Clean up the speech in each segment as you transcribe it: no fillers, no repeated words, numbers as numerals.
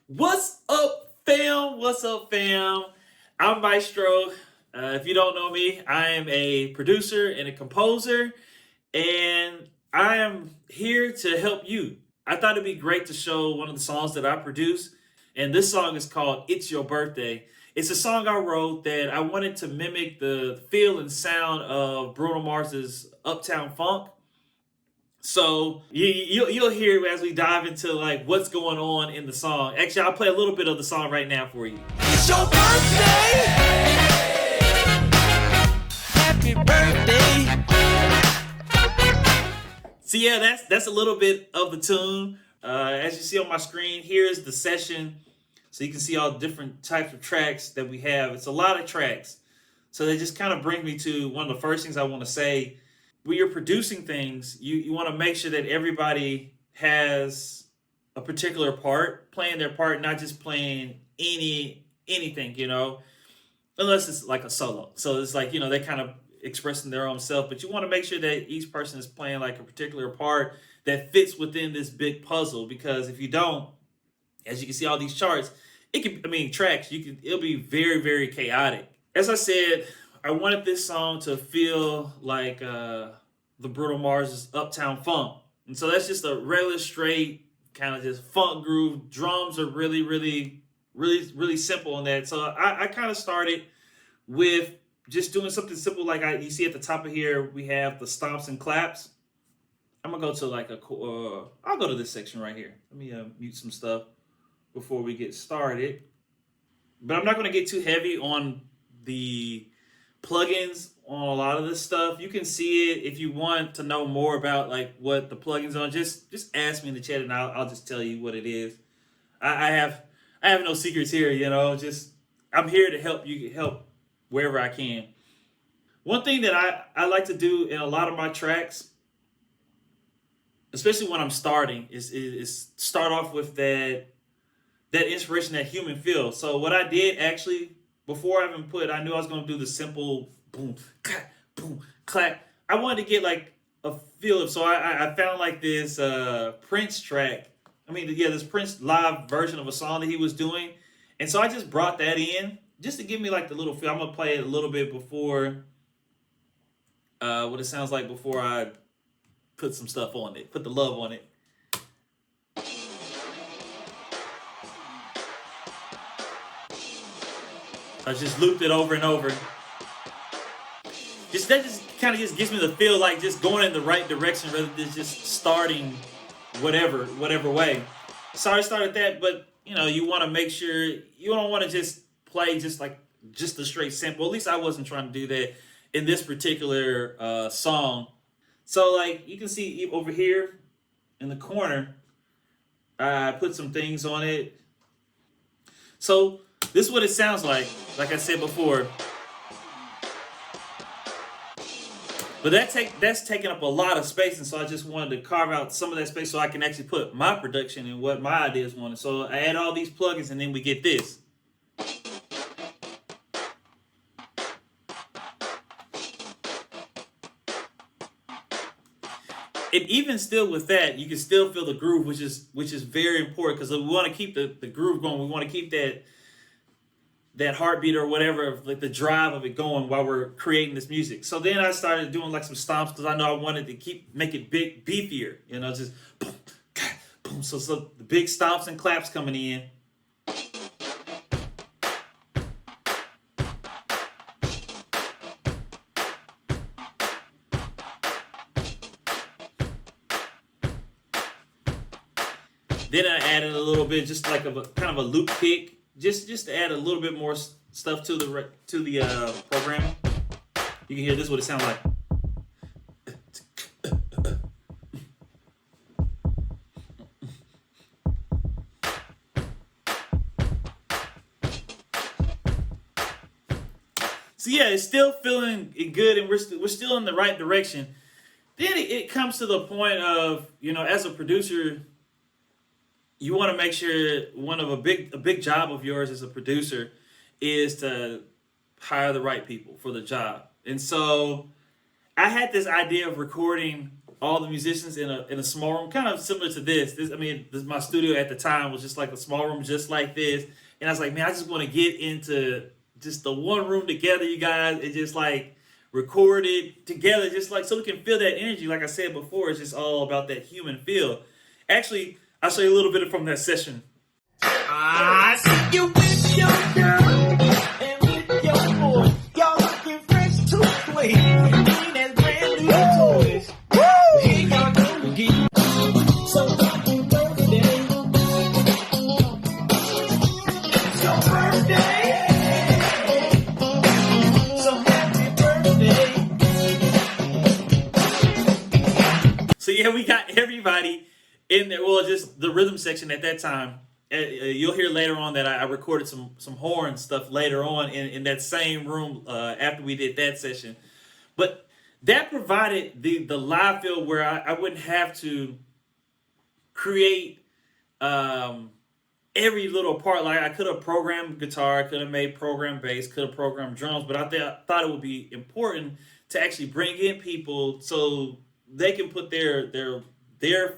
What's up, fam? What's up, fam? I'm Maestro. If you don't know me, I am a producer and a composer, and I am here to help you. I thought it'd be great to show one of the songs that I produce, and this song is called It's Your Birthday. It's a song I wrote that I wanted to mimic the feel and sound of Bruno Mars's Uptown Funk. So you'll hear as we dive into like what's going on in the song. Actually, I'll play a little bit of the song right now for you. It's your birthday. Happy birthday. So yeah, that's a little bit of the tune. As you see on my screen, here's the session, so you can see all the different types of tracks that we have. It's a lot of tracks, so they just kind of bring me to one of the first things I want to say. When you're producing things, you want to make sure that everybody has a particular part, playing their part, not just playing anything, unless it's like a solo. So it's like, they're kind of expressing their own self, but you want to make sure that each person is playing like a particular part that fits within this big puzzle, because if you don't, as you can see all these charts, tracks, it'll be very, very chaotic. As I said, I wanted this song to feel like the Bruno Mars' Uptown Funk. And so that's just a regular straight kind of just funk groove. Drums are really, really, really, really simple in that. So I kind of started with just doing something simple like you see at the top of here, we have the Stomps and Claps. I'm going to go to I'll go to this section right here. Let me mute some stuff before we get started. But I'm not going to get too heavy on the plugins on a lot of this stuff. You can see it if you want to know more about like what the plugins are. Just ask me in the chat and I'll just tell you what it is. I have no secrets here, just I'm here to help you help wherever I can. One thing that I like to do in a lot of my tracks, especially when I'm starting, is start off with that inspiration, that human feel. So what I did actually, before I even I knew I was going to do the simple boom, clap. I wanted to get like a feel of, so I found like this Prince track. This Prince live version of a song that he was doing. And so I just brought that in just to give me like the little feel. I'm going to play it a little bit before, what it sounds like before I put some stuff on it, put the love on it. I just looped it over and over. That just kind of just gives me the feel like just going in the right direction rather than just starting whatever way. Sorry, I started that, but you want to make sure you don't want to just play just a straight sample. At least I wasn't trying to do that in this particular song. So like you can see over here in the corner, I put some things on it. So this is what it sounds like I said before. But that's taking up a lot of space, and so I just wanted to carve out some of that space so I can actually put my production and what my ideas wanted. So I add all these plugins, and then we get this. And even still with that, you can still feel the groove, which is very important, because we want to keep the groove going. We want to keep that heartbeat or whatever, like the drive of it going while we're creating this music. So then I started doing like some stomps because I know I wanted to make it big, beefier, just boom, boom. So the big stomps and claps coming in. Then I added a little bit, just like kind of a loop kick. Just to add a little bit more stuff to the programming. You can hear this is what it sounds like. So yeah, it's still feeling good, and we're still in the right direction. Then it comes to the point of, as a producer, you want to make sure a big job of yours as a producer is to hire the right people for the job. And so I had this idea of recording all the musicians in a small room, kind of similar to my studio at the time was just like a small room, just like this. And I was like, man, I just want to get into just the one room together, you guys, and just like record it together, just like so we can feel that energy. Like I said before, it's just all about that human feel. Actually, I'll show you a little bit from that session. I see you with your girl and with your boy. Y'all looking fresh to play. Clean as brand new toys. Woo! Here y'all go again. So happy birthday. It's your birthday. So happy birthday. So yeah, we got everybody in there. Well, just the rhythm section at that time. You'll hear later on that I recorded some horn stuff later on in that same room after we did that session. But that provided the live feel where I wouldn't have to create every little part. Like I could have programmed guitar, could have made program bass, could have programmed drums, but I thought it would be important to actually bring in people so they can put their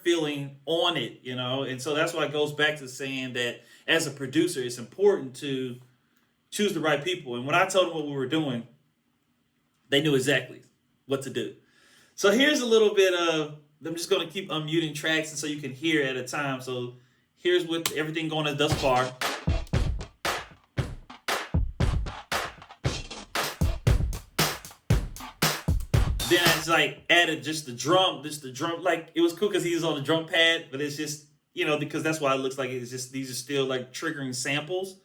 feeling on it, you know. And so that's why it goes back to saying that as a producer, it's important to choose the right people. And when I told them what we were doing, they knew exactly what to do. So here's a little bit of, I'm just going to keep unmuting tracks and so you can hear at a time. So here's with everything going thus far. Then I just like added just the drum. Like it was cool because he was on the drum pad, but it's just, you know, because that's why it looks like it's just, these are still like triggering samples,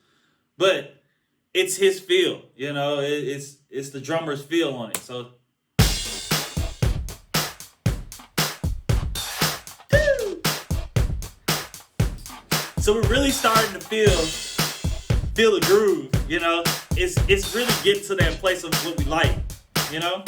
but it's his feel, you know, it's the drummer's feel on it. So we're really starting to feel the groove, you know. It's really getting to that place of what we like, you know.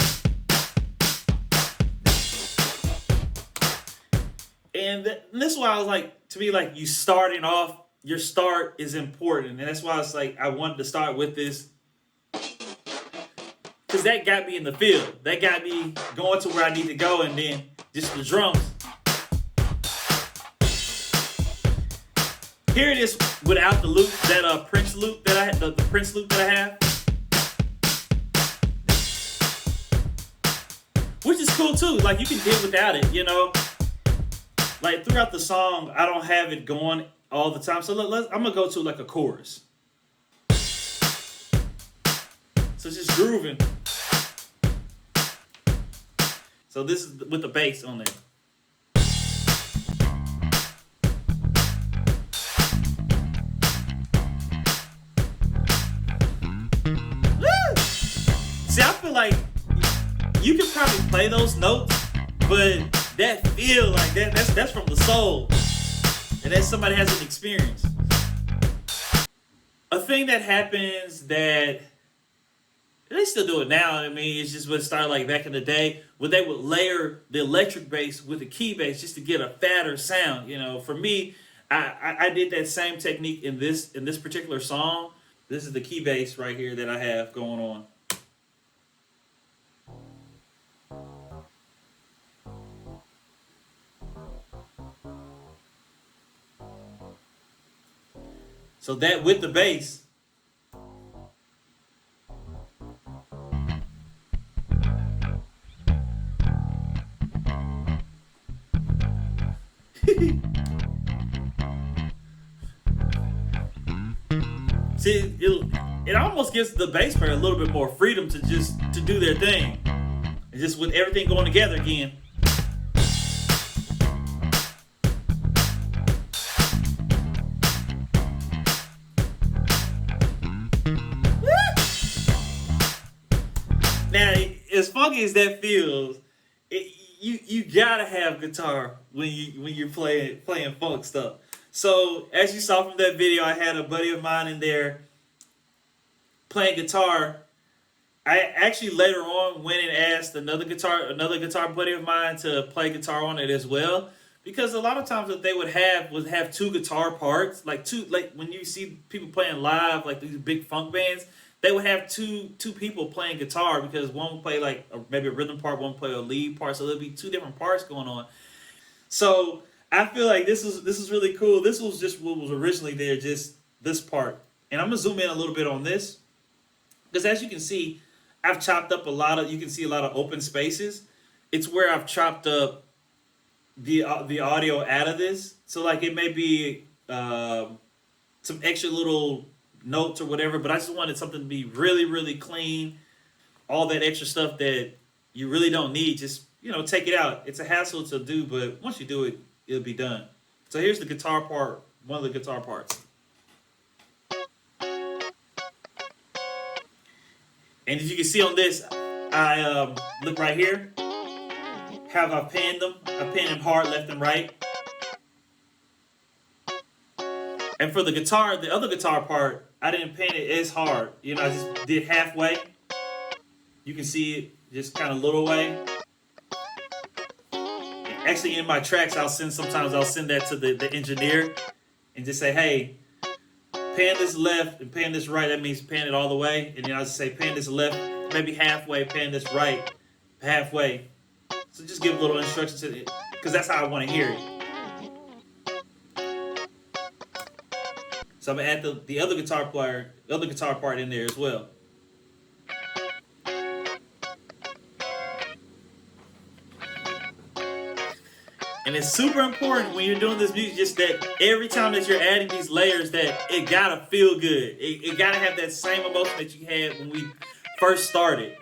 And this is why I was like, to me, like you starting off, your start is important. And that's why it's like, I wanted to start with this. Because that got me in the field. That got me going to where I need to go. And then just the drums. Here it is without the loop, that Prince loop that I had, the Prince loop that I have. Which is cool too. Like you can do it without it, you know. Like throughout the song, I don't have it going all the time. So I'm gonna go to like a chorus. So it's just grooving. So this is with the bass on there. Woo! See, I feel like you can probably play those notes, but that feel like that's from the soul. And that's somebody has an experience. A thing that happens that they still do it now, I mean, it's just what it started like back in the day, where they would layer the electric bass with the key bass just to get a fatter sound. You know, for me, I did that same technique in this particular song. This is the key bass right here that I have going on. So that with the bass. See, it almost gives the bass player a little bit more freedom to do their thing. And just with everything going together again. Now, as funky as that feels, you gotta have guitar when you're playing funk stuff. So as you saw from that video, I had a buddy of mine in there playing guitar. I actually later on went and asked another guitar buddy of mine to play guitar on it as well, because a lot of times what they would have two guitar parts, like when you see people playing live, like these big funk bands, they would have two people playing guitar because one would play like maybe a rhythm part, one would play a lead part, so there'd be two different parts going on. So I feel like this is really cool. This was just what was originally there, just this part. And I'm gonna zoom in a little bit on this because as you can see, I've chopped up a lot of. You can see a lot of open spaces. It's where I've chopped up the audio out of this. So like it may be some extra little notes or whatever, but I just wanted something to be really really clean. All that extra stuff that you really don't need, just take it out. It's a hassle to do, but once you do it, it'll be done. So here's the guitar part, one of the guitar parts. And as you can see on this, I look right here. How I panned them. I panned them hard left and right. And for the guitar, the other guitar part, I didn't pan it as hard. I just did halfway. You can see it just kind of little way. And actually, in my tracks, sometimes I'll send that to the engineer and just say, hey, pan this left and pan this right. That means pan it all the way. And then I'll just say pan this left, maybe halfway, pan this right, halfway. So just give a little instruction to it, because that's how I want to hear it. So I'm gonna add the other guitar part in there as well. And it's super important when you're doing this music, just that every time that you're adding these layers, that it gotta feel good. It gotta have that same emotion that you had when we first started.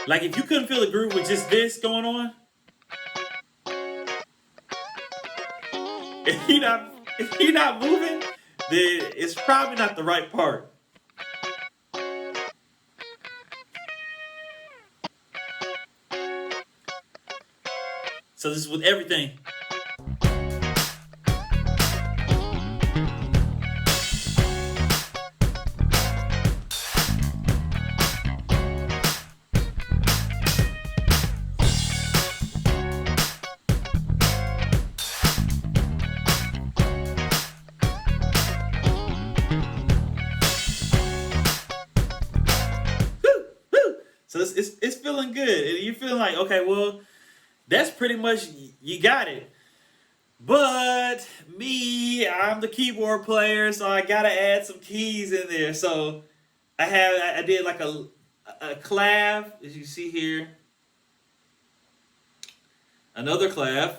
Like if you couldn't feel the groove with just this going on, if you're not moving, then it's probably not the right part. So this is with everything. So it's feeling good. You're feeling like, okay, well, that's pretty much, you got it. But me, I'm the keyboard player, so I gotta add some keys in there. So I did like a clav, as you see here. Another clav.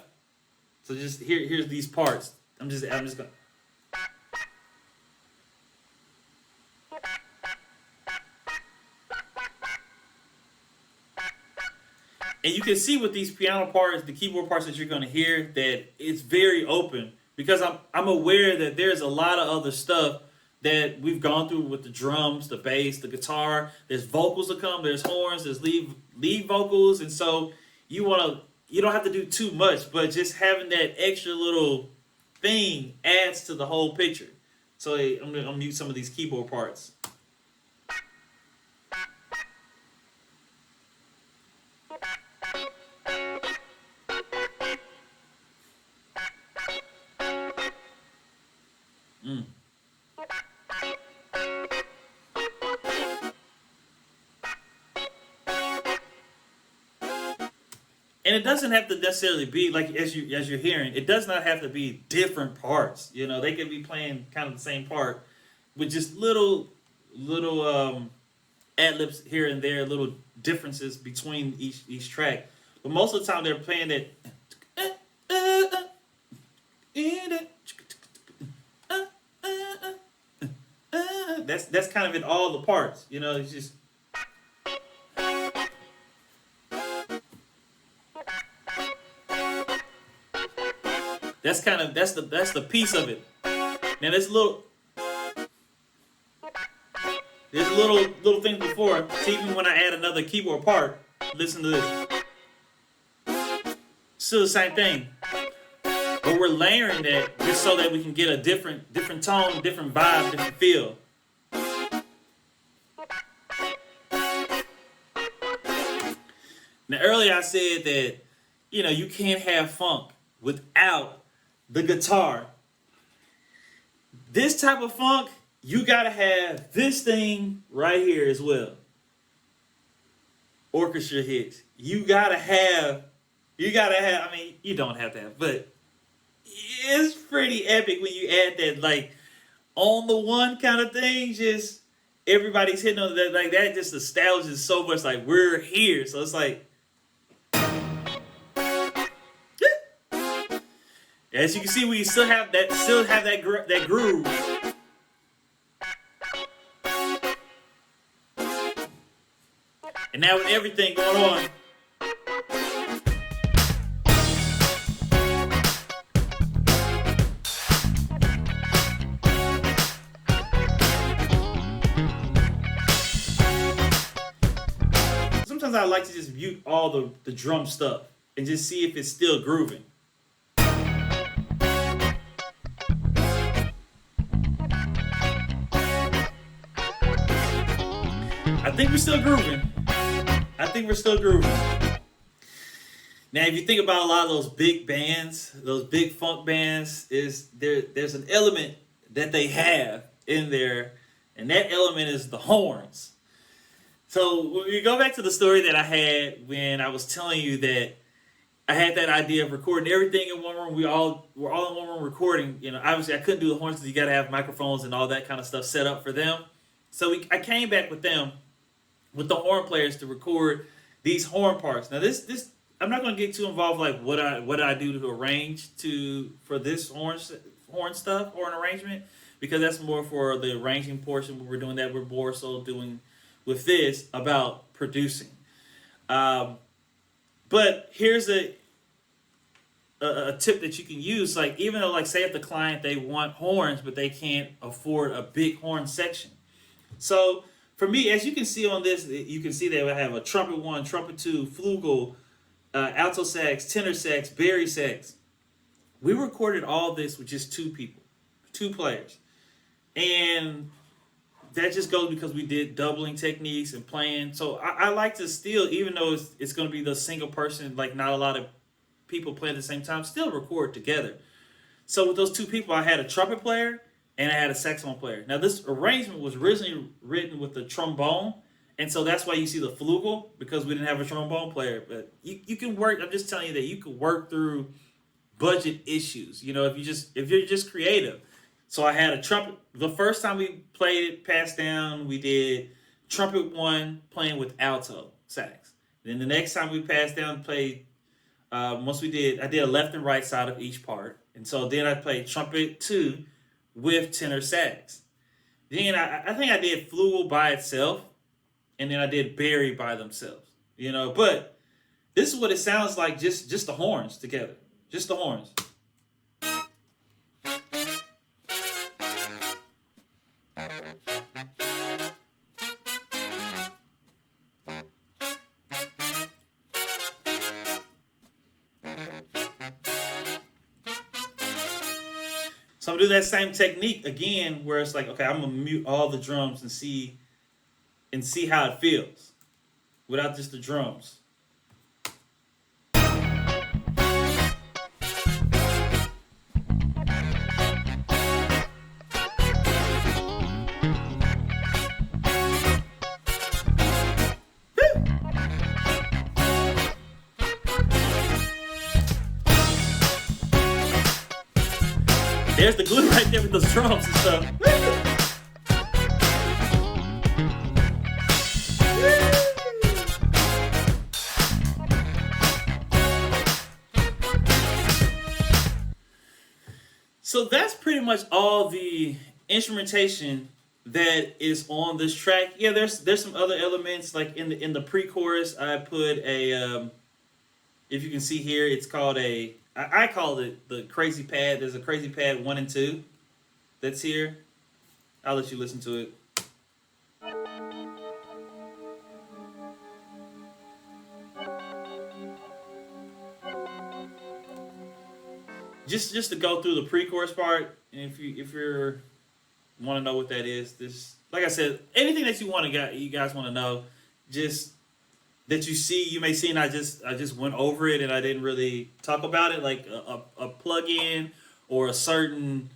So just here's these parts. I'm just gonna. And you can see with these piano parts, the keyboard parts that you're going to hear, that it's very open. Because I'm aware that there's a lot of other stuff that we've gone through with the drums, the bass, the guitar. There's vocals to come, there's horns, there's lead vocals. And so you don't have to do too much, but just having that extra little thing adds to the whole picture. So I'm going to mute some of these keyboard parts. And it doesn't have to necessarily be like as you're hearing. It does not have to be different parts. They can be playing kind of the same part with just little ad libs here and there, little differences between each track. But most of the time they're playing that. That's kind of in all the parts. It's just. That's the piece of it. Now there's little things before. See, even when I add another keyboard part, listen to this. Still the same thing, but we're layering that just so that we can get a different tone, different vibe, different feel. Now earlier I said that you can't have funk without the guitar. This type of funk you gotta have this thing right here as well. Orchestra hits. You gotta have, I mean, you don't have to have, but it's pretty epic when you add that, like, on the one kind of thing, just everybody's hitting on that, like, that just establishes so much, like, we're here. So it's like, as you can see, we still have that groove. And now with everything going on, sometimes I like to just mute all the drum stuff and just see if it's still grooving. I think we're still grooving. I think we're still grooving. Now, if you think about a lot of those big bands, those big funk bands, there's an element that they have in there, and that element is the horns. So when we go back to the story that I had when I was telling you that I had that idea of recording everything in one room. We're all in one room recording. You know, obviously I couldn't do the horns because you got to have microphones and all that kind of stuff set up for them. So I came back with them, with the horn players, to record these horn parts. Now this I'm not going to get too involved, like what I do to arrange for this horn stuff or an arrangement, because that's more for the arranging portion. When we're doing that, we're more so doing with this about producing. But here's a tip that you can use. Like, even though, like, say if the client, they want horns but they can't afford a big horn section. So for me, as you can see on this, you can see that I have a trumpet 1, trumpet 2, flugel, alto sax, tenor sax, bari sax. We recorded all this with just 2 people, 2 players. And that just goes because we did doubling techniques and playing. So I like to still, even though it's going to be the single person, like not a lot of people play at the same time, still record together. So with those 2 people, I had a trumpet player and I had a saxophone player. Now this arrangement was originally written with the trombone, and so that's why you see the flugel, because we didn't have a trombone player. But you can work. I'm just telling you that you can work through budget issues. You know, if you're just creative. So I had a trumpet. The first time we played it, passed down, we did trumpet 1 playing with alto sax. Then the next time we passed down, played, I did a left and right side of each part. And so then I played trumpet 2 with tenor sax. Then I think I did flugel by itself, and then I did bari by themselves. You know, but this is what it sounds like, just the horns together. Just the horns. So I'm gonna do that same technique again, where it's like, okay, I'm gonna mute all the drums and see how it feels without just the drums. There's the glue right there with those drums and stuff. So that's pretty much all the instrumentation that is on this track. Yeah, there's some other elements, like in the pre-chorus. I put a if you can see here, it's called I call it the crazy pad. There's a crazy pad 1 and 2 that's here. I'll let you listen to it. Just to go through the pre-chorus part, and if you're want to know what that is, this, like I said, anything that you guys want to know, just that you may see, and I just went over it and I didn't really talk about it, like a plug-in or a certain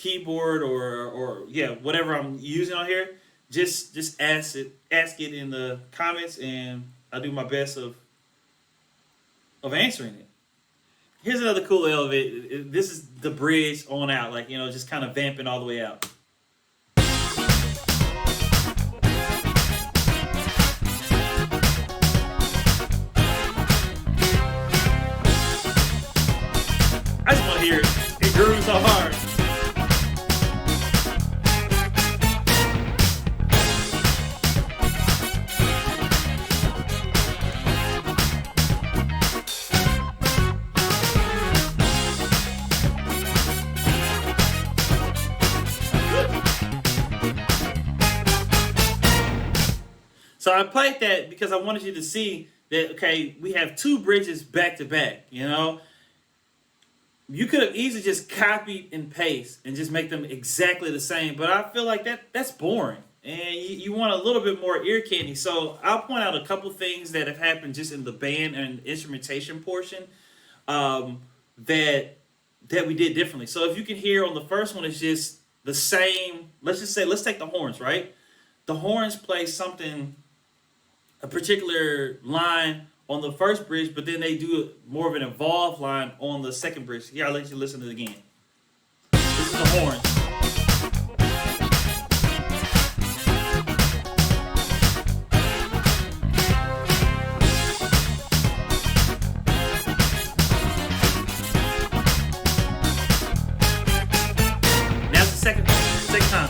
keyboard or yeah, whatever I'm using on here, just ask it in the comments, and I'll do my best of answering it. Here's another cool element. This is the bridge on out, like, you know, just kind of vamping all the way out. I just want to hear it. It grooves so hard. So I played that because I wanted you to see that, okay, we have two bridges back to back, you know? You could have easily just copied and paste and just make them exactly the same, but I feel like that's boring. And you want a little bit more ear candy. So I'll point out a couple things that have happened just in the band and instrumentation portion that we did differently. So if you can hear on the first one, it's just the same. Let's take the horns, right? The horns play something, a particular line on the first bridge, but then they do more of an involved line on the second bridge. Here, I'll let you listen to it again. This is the horn. Now it's the second time.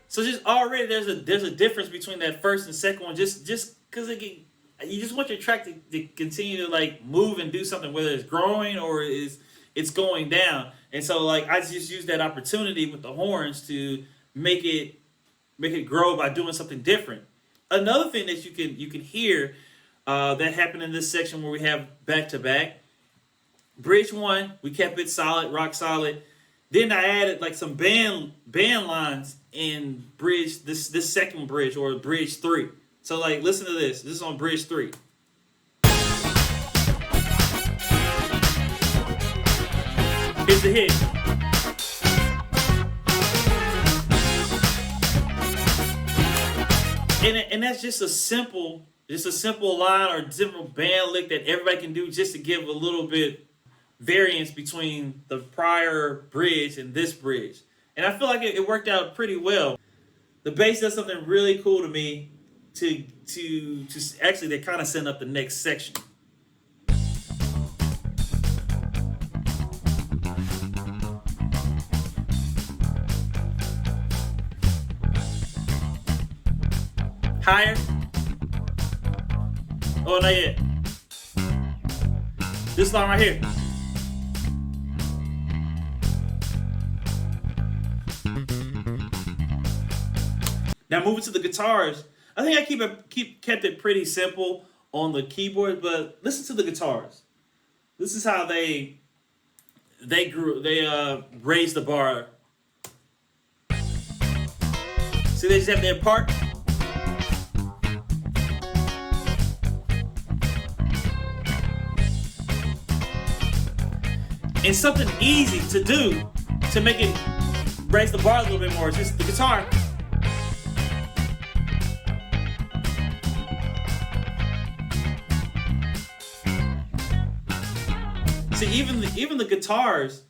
So just already there's a difference between that first and second one, just because you just want your track to continue to like move and do something, whether it's growing or it's going down. And so like I just use that opportunity with the horns to make it grow by doing something different. Another thing that you can hear that happened in this section where we have back to back. Bridge 1, we kept it solid, rock solid. Then I added like some band lines in bridge this second bridge, or bridge 3. So like listen to this. This is on bridge 3. Here's the hit. And that's just a simple line or simple band lick that everybody can do just to give a little bit variance between the prior bridge and this bridge. And I feel like it worked out pretty well. The bass does something really cool to me to actually they kind of set up the next section. Higher. Oh, not yet. This line right here. Now moving to the guitars, I think I kept it pretty simple on the keyboard, but listen to the guitars. This is how they raised the bar. See, they just have their part. And something easy to do to make it raise the bar a little bit more is just the guitar. See, even the guitars,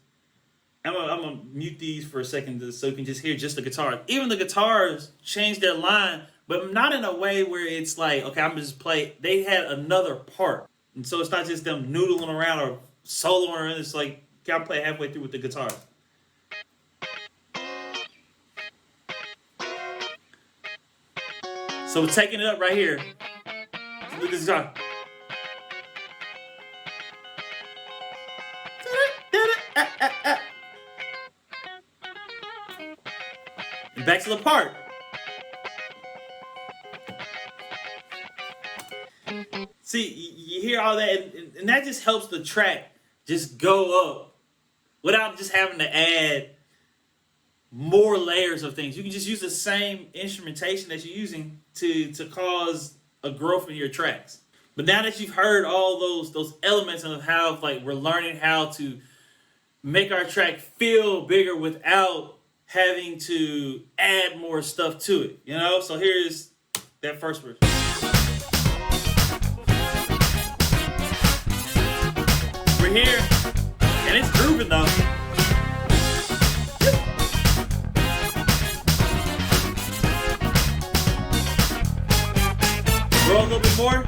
I'm gonna mute these for a second so you can just hear just the guitars. Even the guitars changed their line, but not in a way where it's like, okay, I'm gonna just play. They had another part, and so it's not just them noodling around or soloing around. It's like, okay, I'll play halfway through with the guitar. So we're taking it up right here. Look at this guitar. And back to the part. See, you hear all that, and that just helps the track just go up without just having to add more layers of things. You can just use the same instrumentation that you're using to cause a growth in your tracks. But now that you've heard all those elements of how like we're learning how to make our track feel bigger without having to add more stuff to it, you know? So here's that first verse. We're here, and it's grooving though. Roll a little bit more.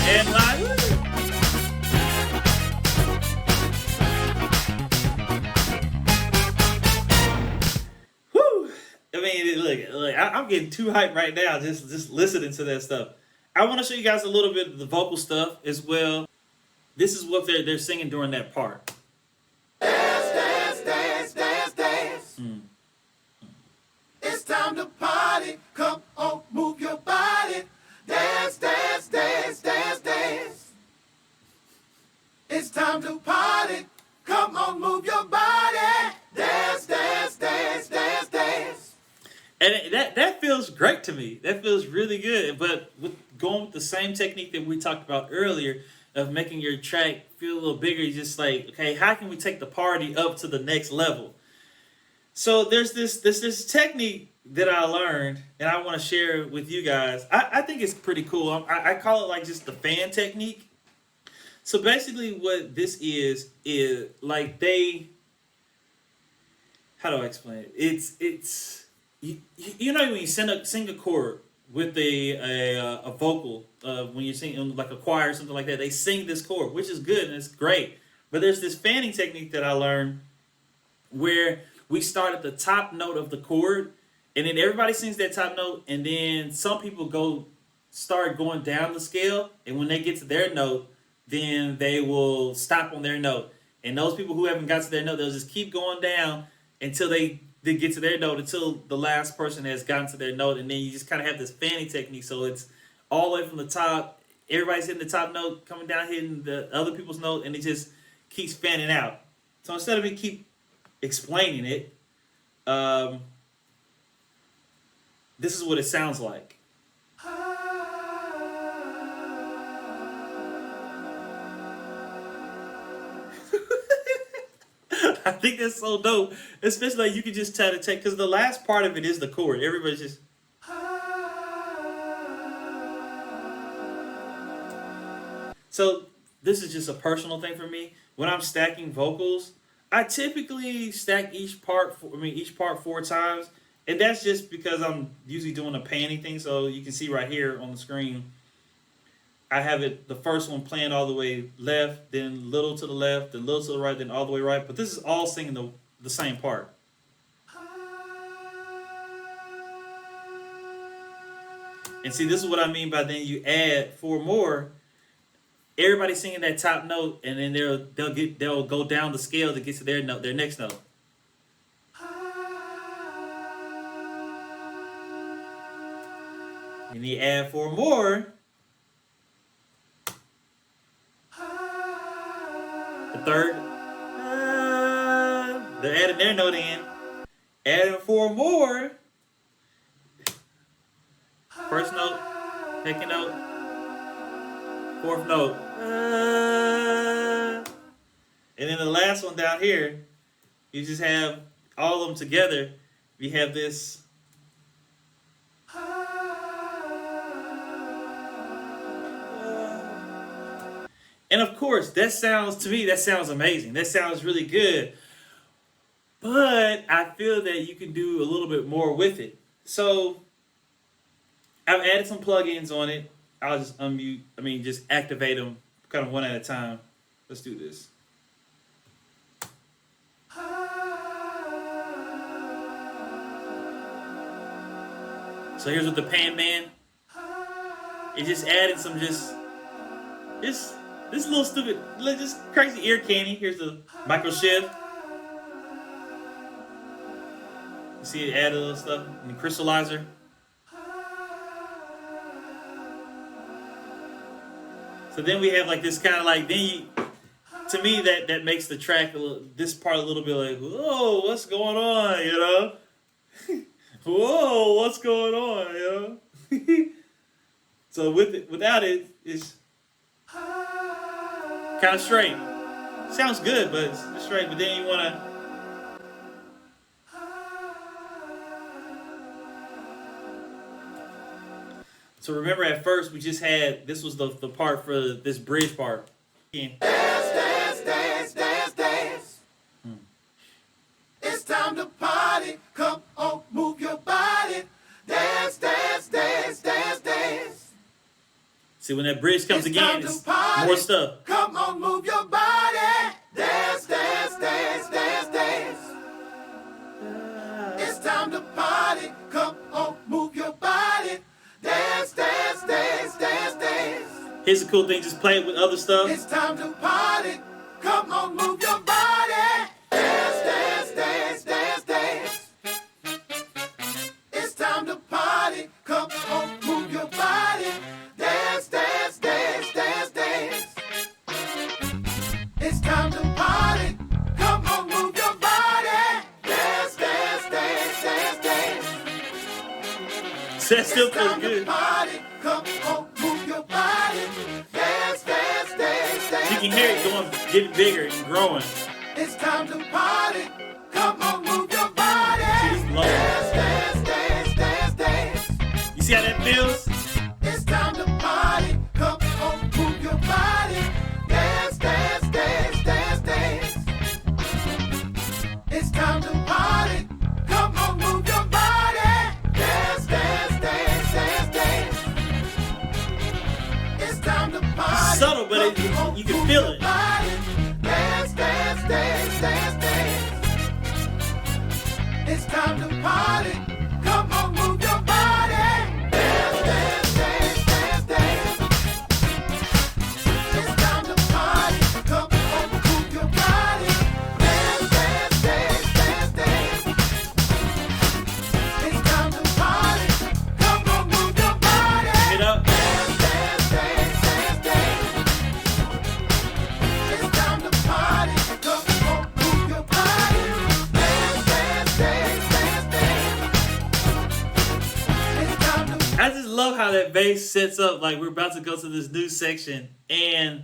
And live. Woo! I mean, look, I'm getting too hyped right now just listening to that stuff. I want to show you guys a little bit of the vocal stuff as well. This is what they're singing during that part. Dance, dance, dance, dance, dance. It's time to party. Come on, move your body. Dance, dance, dance, dance, dance. It's time to party. Come on, move your body. Dance, dance, dance, dance, dance. And that feels great to me. That feels really good. But going with the same technique that we talked about earlier of making your track feel a little bigger, you're just like, okay, how can we take the party up to the next level? So there's this technique that I learned, and I want to share it with you guys. I think it's pretty cool. I call it like just the fan technique. So basically what this is like how do I explain it? It's you know when you sing a chord with a vocal, when you're singing like a choir or something like that, they sing this chord, which is good and it's great. But there's this fanning technique that I learned where we start at the top note of the chord, and then everybody sings that top note, and then some people start going down the scale, and when they get to their note, then they will stop on their note. And those people who haven't got to their note, they'll just keep going down until they get to their note, until the last person has gotten to their note, and then you just kind of have this fanning technique. So it's all the way from the top, everybody's hitting the top note, coming down hitting the other people's note, and it just keeps fanning out. So instead of me keep explaining it, this is what it sounds like. I think that's so dope, especially like you can just try to take, because the last part of it is the chord. Everybody's just. So this is just a personal thing for me. When I'm stacking vocals, I typically stack each part 4 times, and that's just because I'm usually doing a panning thing. So you can see right here on the screen, I have it, the first one playing all the way left, then little to the left, then little to the right, then all the way right. But this is all singing the same part. And see, this is what I mean by then you add 4 more. Everybody's singing that top note, and then they'll go down the scale to get to their note, their next note. And you add 4 more. The third, they're adding their note in, adding 4 more. First note, second note, 4th note, and then the last one down here, you just have all of them together. You have this. And of course, that sounds amazing. That sounds really good. But I feel that you can do a little bit more with it. So I've added some plugins on it. I'll just just activate them kind of one at a time. Let's do this. So here's with the Pan Man. It just added some this little stupid, just crazy ear candy. Here's the micro shift. You see it added a little stuff in the crystallizer. So then we have like this kind of like, to to me that makes the track this part a little bit like, whoa, what's going on, you know? Whoa, what's going on, you know? So without it, it's kind of straight. Sounds good, but it's straight. But then you want to. So remember, at first we just had this was the part for this bridge part. Yeah. Dance, dance, dance, dance, dance. It's time to party. Come on, move your body. Dance, dance, dance, dance, dance. See, when that bridge comes again, it's more stuff. Come on, move your body. Dance, dance, dance, dance, dance. It's time to party. Come on, move your body. Dance, dance, dance, dance, dance. Here's the cool thing, just play it with other stuff. It's time to party. Come on, move your body. Dance, dance, dance, dance, dance. It's time to party. Come on, move your body. Dance, dance, dance, dance, dance. It's time to party. Come on, move your body. Dance, dance, dance, dance, dance. That still feels good. Party. Come on, move your body. Dance, dance, dance, dance. You can hear it going, getting bigger and growing. It's time to party. Come on, move your body. See, this is low. Dance, dance, dance, dance, dance. You see how that feels? It's time to party. Come on, move your body. Dance, dance, dance, dance, dance. It's time to party. Come on, move your body. Dance, dance, dance, dance, dance. It's time to party. Subtle, but you can feel it. Dance, dance, dance, dance, dance. It's time to party. Come on, move your body. Dance, dance, dance, dance, dance. It's time to party. Come on, move your body. Dance, dance, dance, dance, dance. It's time to party. Come on, move your body. Get up. Dance, dance, dance, dance, dance. It's time to party. Come on, move your body. Dance, dance, dance, dance, dance. It's time to I just love how that bass sets up. Like we're about to go to this new section, and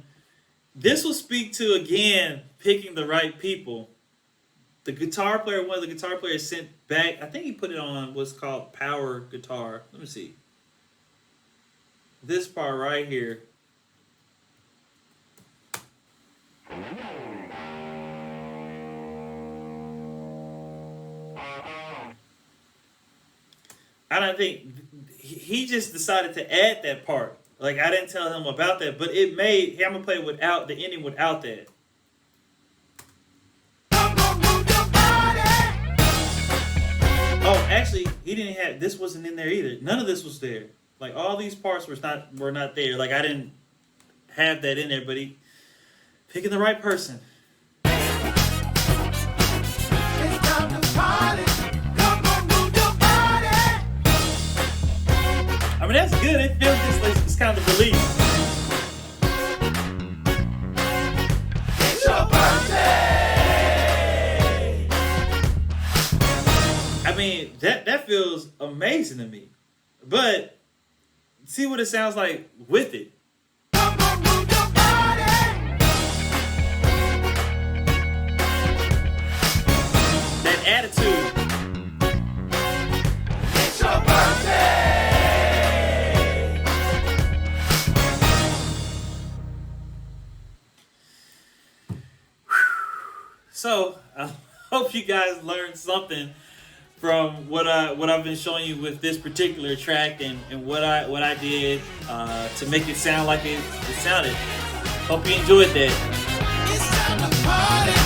this will speak to again picking the right people. The guitar player, one of the guitar players sent back. I think he put it on what's called power guitar. Let me see. This part right here. I don't think he just decided to add that part. Like I didn't tell him about that, but it made. I'm gonna play without the ending without that. come on, move your body. Oh, actually, he didn't have. This wasn't in there either. None of this was there. Like all these parts were not there. Like I didn't have that in there, but he picking the right person. It's time to party. Come on, move your body. I mean, that's good. It feels just like it's kind of the release. It's your birthday. I mean, that feels amazing to me. But see what it sounds like with it. Come on, move your body. That attitude. It's your birthday. So I hope you guys learned something from what I've been showing you with this particular track and what I did to make it sound like it sounded. Hope you enjoyed that. It's time to party.